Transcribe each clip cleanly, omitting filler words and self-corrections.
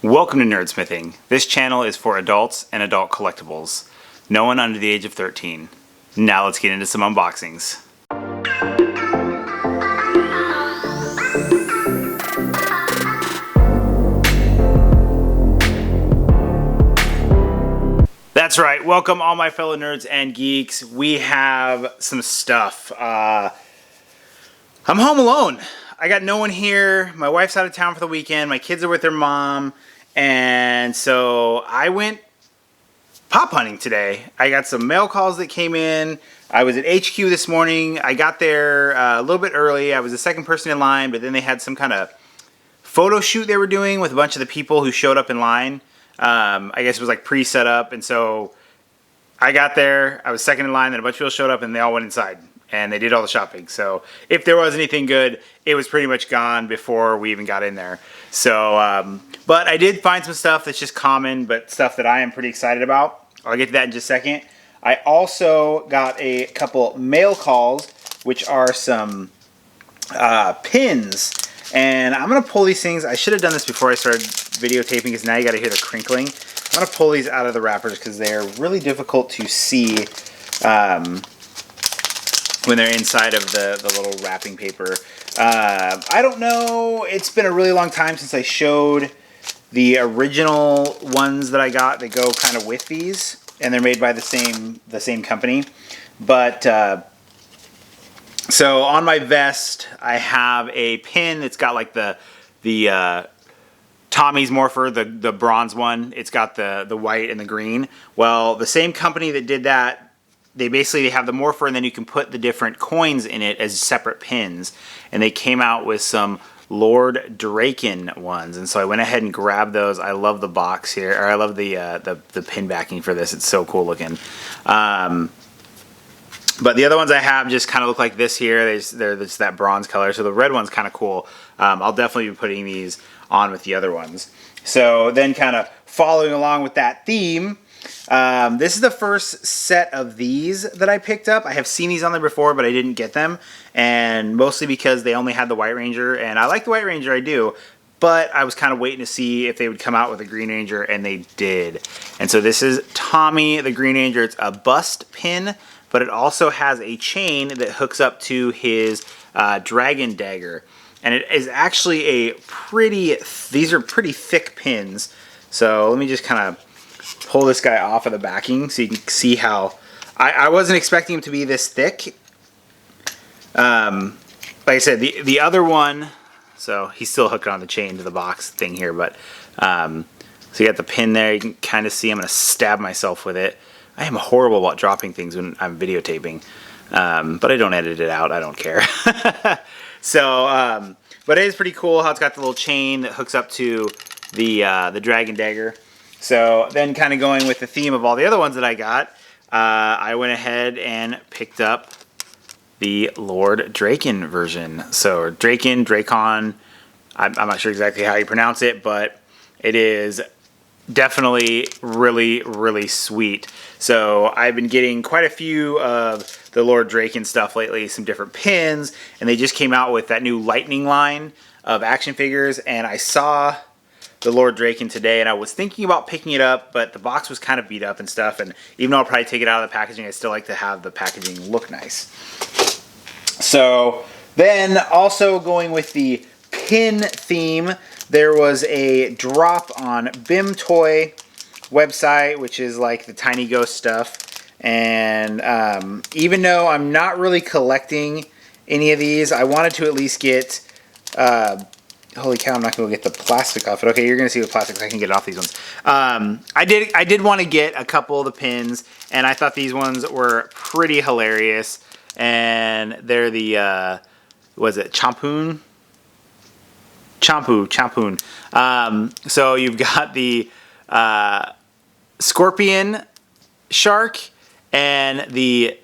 Welcome to NerdSmithing. This channel is for adults and adult collectibles. No one under the age of 13. Now let's get into some unboxings. That's right. Welcome all my fellow nerds and geeks. We have some stuff. I'm home alone. I got no one here. My wife's out of town for the weekend. My kids are with their mom. And so I went pop hunting today. I got some mail calls that came in. I was at HQ this morning. I got there a little bit early. I was the second person in line, but then they had some kind of photo shoot they were doing with a bunch of the people who showed up in line. I guess it was like pre-set up. And so I got there. I was second in line. Then a bunch of people showed up and they all went inside. And they did all the shopping. So if there was anything good, it was pretty much gone before we even got in there. So, but I did find some stuff that's just common, but stuff that I am pretty excited about. I'll get to that in just a second. I also got a couple mail calls, which are some pins. And I'm going to pull these things. I should have done this before I started videotaping because now you got to hear the crinkling. I'm going to pull these out of the wrappers because they're really difficult to see when they're inside of the little wrapping paper. I don't know. It's been a really long time since I showed the original ones that I got that go kind of with these, and they're made by the same company. But so on my vest, I have a pin that's got like the Tommy's Morpher, the bronze one. It's got the white and the green. Well, the same company that did that, they have the Morpher, and then you can put the different coins in it as separate pins. And they came out with some Lord Draken ones, and so I went ahead and grabbed those. I love the box here, or I love the pin backing for this. It's so cool looking. But the other ones I have just kind of look like this here. They're just that bronze color. So the red one's kind of cool. I'll definitely be putting these on with the other ones. So then kind of following along with that theme, this is the first set of these that I picked up. I have seen these on there before, but I didn't get them. And mostly because they only had the White Ranger. And I like the White Ranger, I do. But I was kind of waiting to see if they would come out with a Green Ranger, and they did. And so this is Tommy the Green Ranger. It's a bust pin, but it also has a chain that hooks up to his dragon dagger. And it is actually these are pretty thick pins. So let me just kind of pull this guy off of the backing so you can see how I wasn't expecting him to be this thick. Like I said, the other one, so he's still hooked on the chain to the box thing here, but so you got the pin there. You can kind of see I'm going to stab myself with it. I am horrible about dropping things when I'm videotaping, but I don't edit it out. I don't care. So, but it is pretty cool how it's got the little chain that hooks up to the dragon dagger. So then kind of going with the theme of all the other ones that I got, I went ahead and picked up the Lord Draken version. So Drakon, I'm not sure exactly how you pronounce it, but it is definitely really, really sweet. So I've been getting quite a few of the Lord Draken stuff lately, some different pins, and they just came out with that new Lightning line of action figures, and I saw the Lord Draken today, and I was thinking about picking it up, but the box was kind of beat up and stuff, and even though I'll probably take it out of the packaging, I still like to have the packaging look nice. So then also going with the pin theme, there was a drop on BIM Toy website, which is like the Tiny Ghost stuff, and even though I'm not really collecting any of these, I wanted to at least get holy cow, I'm not going to get the plastic off it. Okay, you're going to see the plastic. I can get it off these ones. I did want to get a couple of the pins, and I thought these ones were pretty hilarious. And they're the, was it Champoon? Champoon. So you've got the Scorpion Shark and the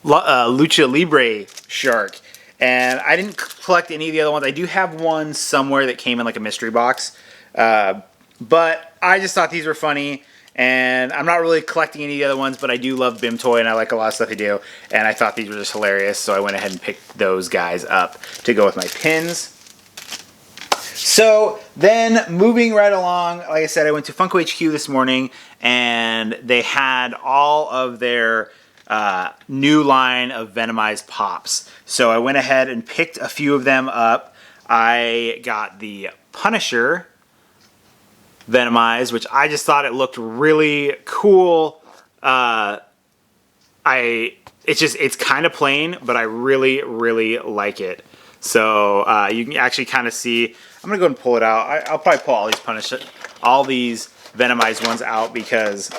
Lucha Libre Shark. And I didn't collect any of the other ones. I do have one somewhere that came in like a mystery box. But I just thought these were funny. And I'm not really collecting any of the other ones, but I do love BIM Toy, and I like a lot of stuff they do. And I thought these were just hilarious, so I went ahead and picked those guys up to go with my pins. So then moving right along, like I said, I went to Funko HQ this morning and they had all of their new line of Venomized Pops. So I went ahead and picked a few of them up. I got the Punisher Venomized, which I just thought it looked really cool. It's kind of plain, but I really, really like it. So you can actually kind of see. I'm gonna go and pull it out. I'll probably pull all these Venomized ones out because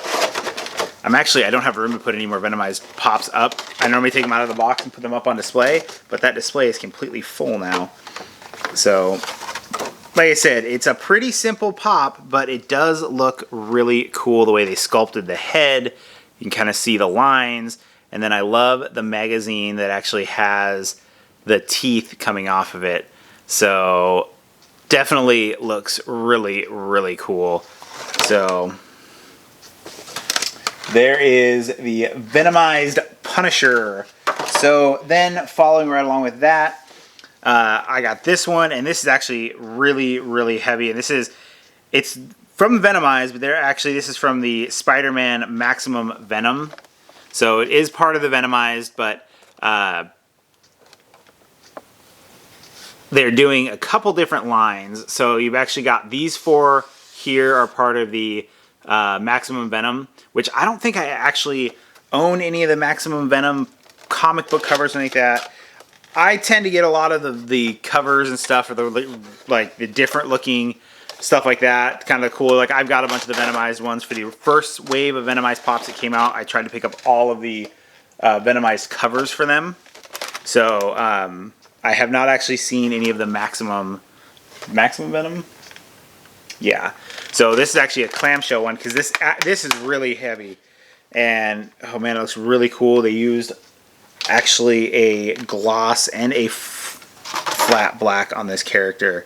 I don't have room to put any more Venomized Pops up. I normally take them out of the box and put them up on display, but that display is completely full now. So, like I said, it's a pretty simple pop, but it does look really cool the way they sculpted the head. You can kind of see the lines, and then I love the magazine that actually has the teeth coming off of it. So definitely looks really, really cool. So there is the Venomized Punisher. So then following right along with that, I got this one, and this is actually really, really heavy. And it's from Venomized, but this is from the Spider-Man Maximum Venom. So it is part of the Venomized, but they're doing a couple different lines. So you've actually got these four here are part of the Maximum Venom, which I don't think I actually own any of the Maximum Venom comic book covers or anything like that. I tend to get a lot of the covers and stuff for the different looking stuff like that. Kind of cool. Like I've got a bunch of the Venomized ones for the first wave of Venomized Pops that came out. I tried to pick up all of the Venomized covers for them. So I have not actually seen any of the Maximum Venom. Yeah. So this is actually a clamshell one because this is really heavy, and oh man, it looks really cool. They used actually a gloss and a flat black on this character.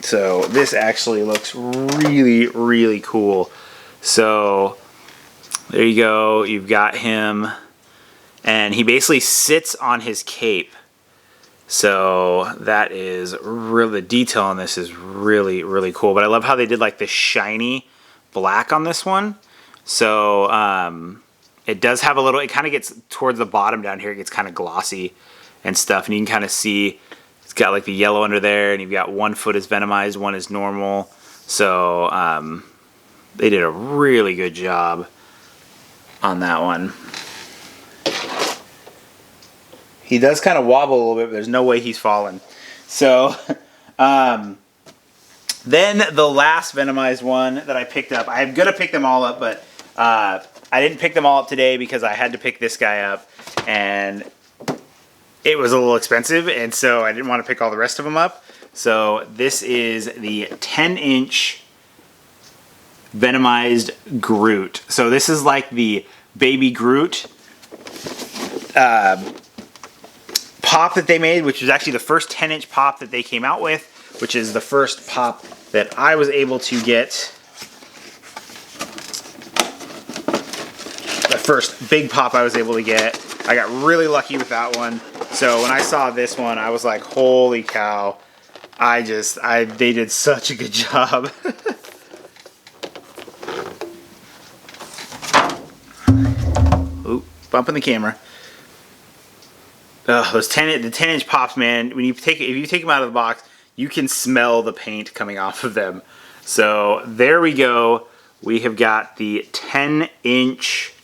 So this actually looks really, really cool. So there you go. You've got him, and he basically sits on his cape. So that is really, the detail on this is really, really cool. But I love how they did like the shiny black on this one. So it does have a little, it kind of gets towards the bottom down here. It gets kind of glossy and stuff. And you can kind of see it's got like the yellow under there. And you've got one foot is Venomized, one is normal. So they did a really good job on that one. He does kind of wobble a little bit, but there's no way he's falling. So then the last Venomized one that I picked up, I'm going to pick them all up, but I didn't pick them all up today because I had to pick this guy up, and it was a little expensive, and so I didn't want to pick all the rest of them up. So this is the 10-inch Venomized Groot. So this is like the baby Groot pop that they made, which was actually the first 10-inch pop that they came out with, which is the first pop that I was able to get. The first big pop I was able to get. I got really lucky with that one. So when I saw this one, I was like, holy cow. They did such a good job. Oop, bumping the camera. Those the 10-inch pops, man. If you take them out of the box, you can smell the paint coming off of them. So there we go. We have got the 10-inch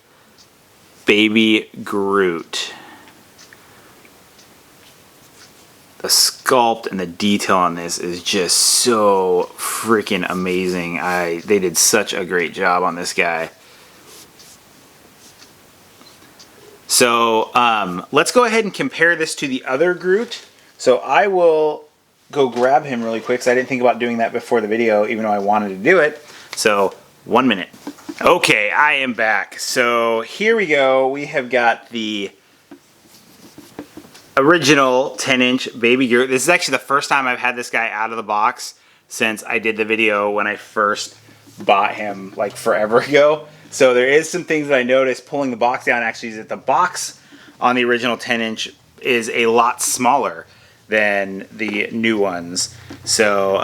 baby Groot. The sculpt and the detail on this is just so freaking amazing. They did such a great job on this guy. So let's go ahead and compare this to the other Groot. So I will go grab him really quick because I didn't think about doing that before the video, even though I wanted to do it. So 1 minute. Okay, I am back. So here we go. We have got the original 10-inch baby Groot. This is actually the first time I've had this guy out of the box since I did the video when I first bought him like forever ago. So there is some things that I noticed pulling the box down actually is that the box on the original 10-inch is a lot smaller. than the new ones. So,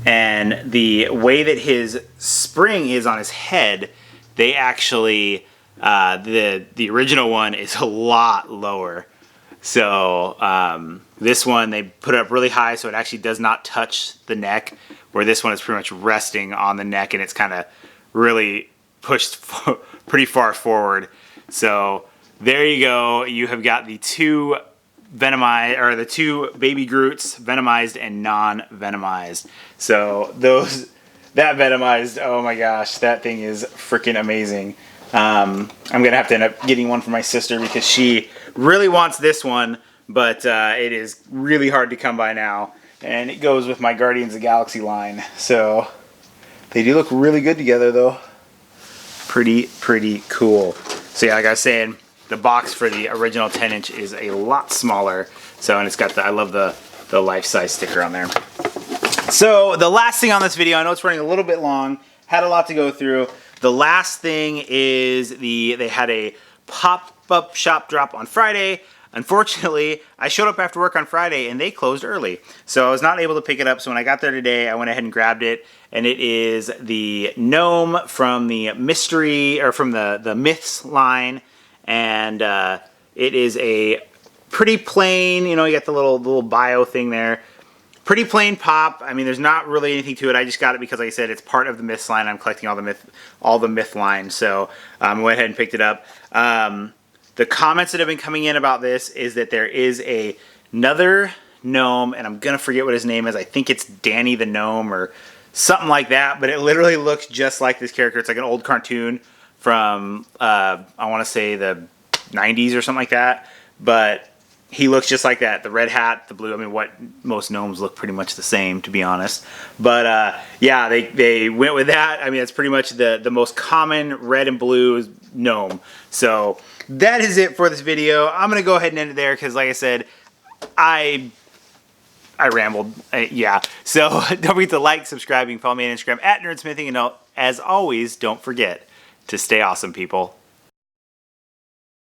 and the way that his spring is on his head, they actually, the original one is a lot lower. So this one, they put it up really high so it actually does not touch the neck, where this one is pretty much resting on the neck and it's kind of really pushed pretty far forward. So there you go. You have got the two Venomized, or the two baby Groots, Venomized and non-Venomized. So that Venomized, oh my gosh, that thing is freaking amazing. I'm gonna have to end up getting one for my sister because she really wants this one, but it is really hard to come by now, and it goes with my Guardians of the Galaxy line. So they do look really good together, though. Pretty cool. So yeah, like I was saying, the box for the original 10-inch is a lot smaller. So, and it's got I love the life-size sticker on there. So the last thing on this video, I know it's running a little bit long, had a lot to go through. The last thing is they had a pop-up shop drop on Friday. Unfortunately, I showed up after work on Friday and they closed early. So I was not able to pick it up. So when I got there today, I went ahead and grabbed it. And it is the Gnome from the Mystery, or from the Myths line. And it is a pretty plain, you know, you got the little bio thing there. Pretty plain pop. I mean, there's not really anything to it. I just got it because, like I said, it's part of the Myths line. I'm collecting all the Myth line. So I went ahead and picked it up. The comments that have been coming in about this is that there is another gnome, and I'm going to forget what his name is. I think it's Danny the Gnome or something like that, but it literally looks just like this character. It's like an old cartoon from, I want to say the 90s or something like that, but he looks just like that. The red hat, the blue, I mean, what most gnomes look pretty much the same, to be honest. But yeah, they went with that. I mean, it's pretty much the most common red and blue gnome. So that is it for this video. I'm going to go ahead and end it there because, like I said, I rambled. Yeah. So don't forget to like, subscribe. You can follow me on Instagram at NerdSmithing. And as always, don't forget to stay awesome, people.